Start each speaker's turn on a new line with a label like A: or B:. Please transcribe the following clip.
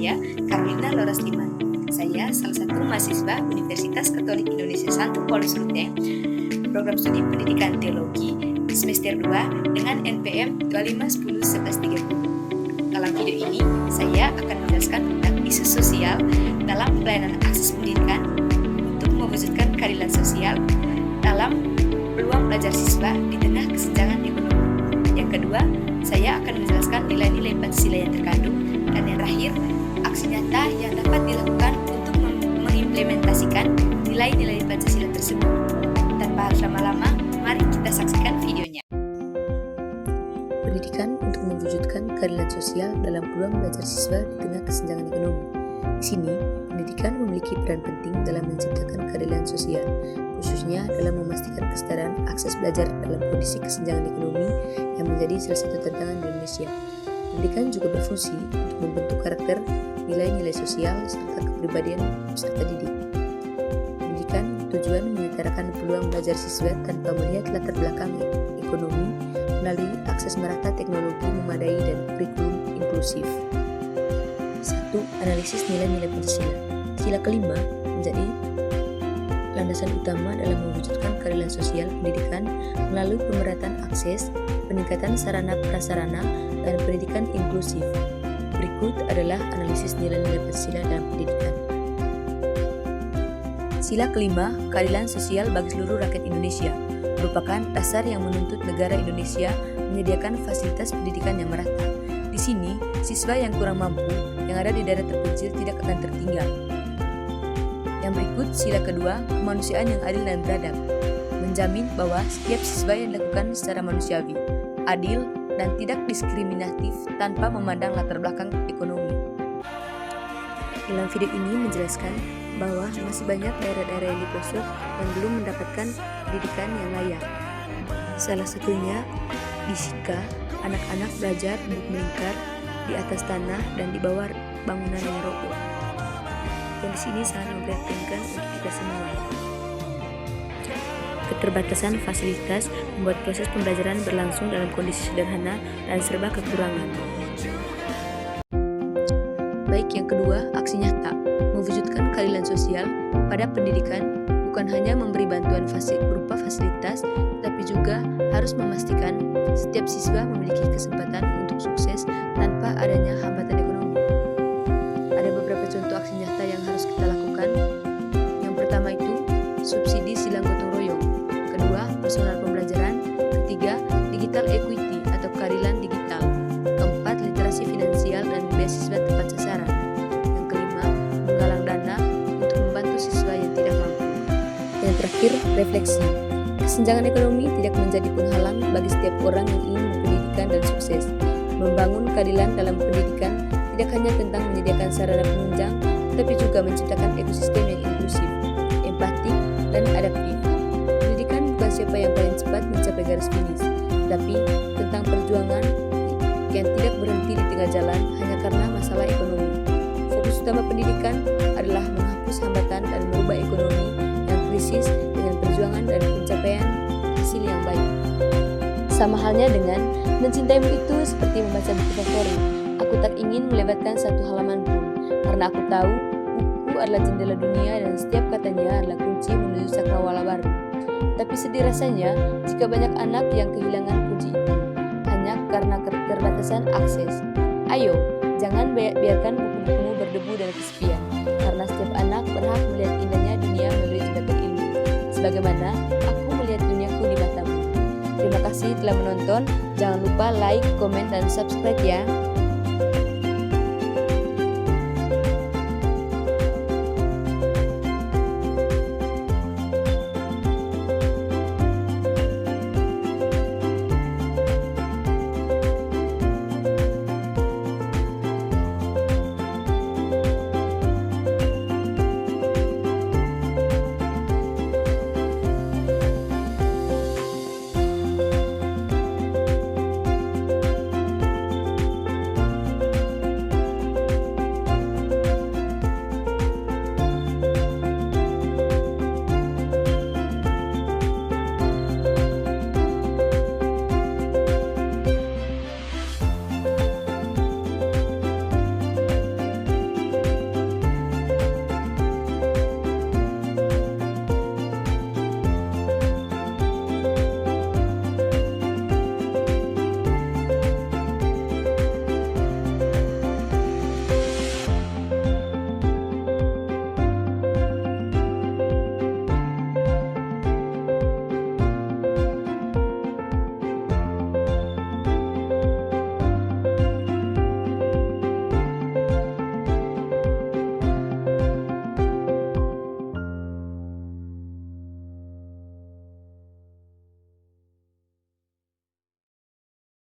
A: saya, Carolina Loras Liman. Saya salah satu mahasiswa Universitas Katolik Indonesia Santo Paulus Ruteng, program studi pendidikan teologi semester 2 dengan NPM 25101130. Dalam video ini, saya akan menjelaskan tentang isu sosial dalam pelayanan akses pendidikan untuk mewujudkan keadilan sosial dalam peluang belajar siswa di tengah kesenjangan ekonomi. Yang kedua, saya akan menjelaskan nilai-nilai Pancasila yang terkandung, dan yang terakhir, aksi nyata yang dapat dilakukan untuk mengimplementasikan nilai-nilai Pancasila tersebut. Tanpa harus lama-lama, mari kita saksikan videonya.
B: Pendidikan untuk mewujudkan keadilan sosial dalam peluang belajar siswa di tengah kesenjangan ekonomi. Di sini, pendidikan memiliki peran penting dalam menciptakan keadilan sosial, khususnya dalam memastikan kesetaraan akses belajar dalam kondisi kesenjangan ekonomi yang menjadi salah satu tantangan di Indonesia. Pendidikan juga berfungsi untuk membentuk karakter, nilai-nilai sosial, serta kepribadian peserta didik. Pendidikan bertujuan menyetarakan peluang belajar siswa tanpa melihat latar belakang ekonomi melalui akses merata teknologi memadai dan kurikulum inklusif. 1. Analisis nilai-nilai Pancasila. Sila kelima menjadi landasan utama dalam mewujudkan keadilan sosial pendidikan melalui pemerataan akses, peningkatan sarana prasarana, dan pendidikan inklusif. Berikut adalah analisis nilai-nilai Pancasila dalam pendidikan. Sila kelima, keadilan sosial bagi seluruh rakyat Indonesia, merupakan dasar yang menuntut negara Indonesia menyediakan fasilitas pendidikan yang merata. Di sini, siswa yang kurang mampu yang ada di daerah terpencil tidak akan tertinggal. Yang berikut, sila kedua, kemanusiaan yang adil dan beradab, menjamin bahwa setiap siswa yang dilakukan secara manusiawi, adil, dan tidak diskriminatif tanpa memandang latar belakang ekonomi. Dalam video ini menjelaskan bahwa masih banyak daerah-daerah yang di pelosok yang belum mendapatkan pendidikan yang layak. Salah satunya di Sika, anak-anak belajar duduk melingkar di atas tanah dan di bawah bangunan yang roboh. Kondisi ini sangat memprihatinkan untuk kita semua. Keterbatasan fasilitas membuat proses pembelajaran berlangsung dalam kondisi sederhana dan serba kekurangan. Baik, yang kedua, aksi nyata mewujudkan keadilan sosial pada pendidikan bukan hanya memberi bantuan berupa fasilitas, tetapi juga harus memastikan setiap siswa memiliki kesempatan untuk sukses tanpa adanya hambatan ekonomi. Ada beberapa contoh aksi nyata yang harus kita lakukan. Yang pertama itu, subsidi silang gotong royong. Kedua, personal pembelajaran. Ketiga, digital equity atau keadilan digital. Keempat, literasi finansial dan beasiswa tepat sasaran. Yang kelima, menggalang dana untuk membantu siswa yang tidak mampu. Yang terakhir, refleksi. Kesenjangan ekonomi tidak menjadi penghalang bagi setiap orang yang ingin berpendidikan dan sukses. Membangun keadilan dalam pendidikan tidak hanya tentang menyediakan sarana penunjang, tetapi juga menciptakan ekosistem yang inklusif, empatik, dan adaptif. Pendidikan bukan siapa yang paling cepat mencapai garis finish, tapi tentang perjuangan yang tidak berhenti di tengah jalan hanya karena masalah ekonomi. Fokus utama pendidikan adalah menghapus hambatan dan merubah ekonomi yang krisis dengan perjuangan dan pencapaian hasil yang baik. Sama halnya dengan mencintaimu itu seperti membaca buku favorit. Aku tak ingin melewatkan satu halaman pun, karena aku tahu buku adalah jendela dunia dan setiap katanya adalah kunci menuju cakrawala baru. Tapi sedih rasanya jika banyak anak yang kehilangan kunci itu hanya karena keterbatasan akses. Ayo, jangan biarkan buku-bukumu berdebu dan kesepian, karena setiap anak berhak melihat indahnya dunia melalui jendela ilmu, sebagaimana aku melihat duniaku di matamu. Terima kasih telah menonton. Jangan lupa like, komen, dan subscribe ya.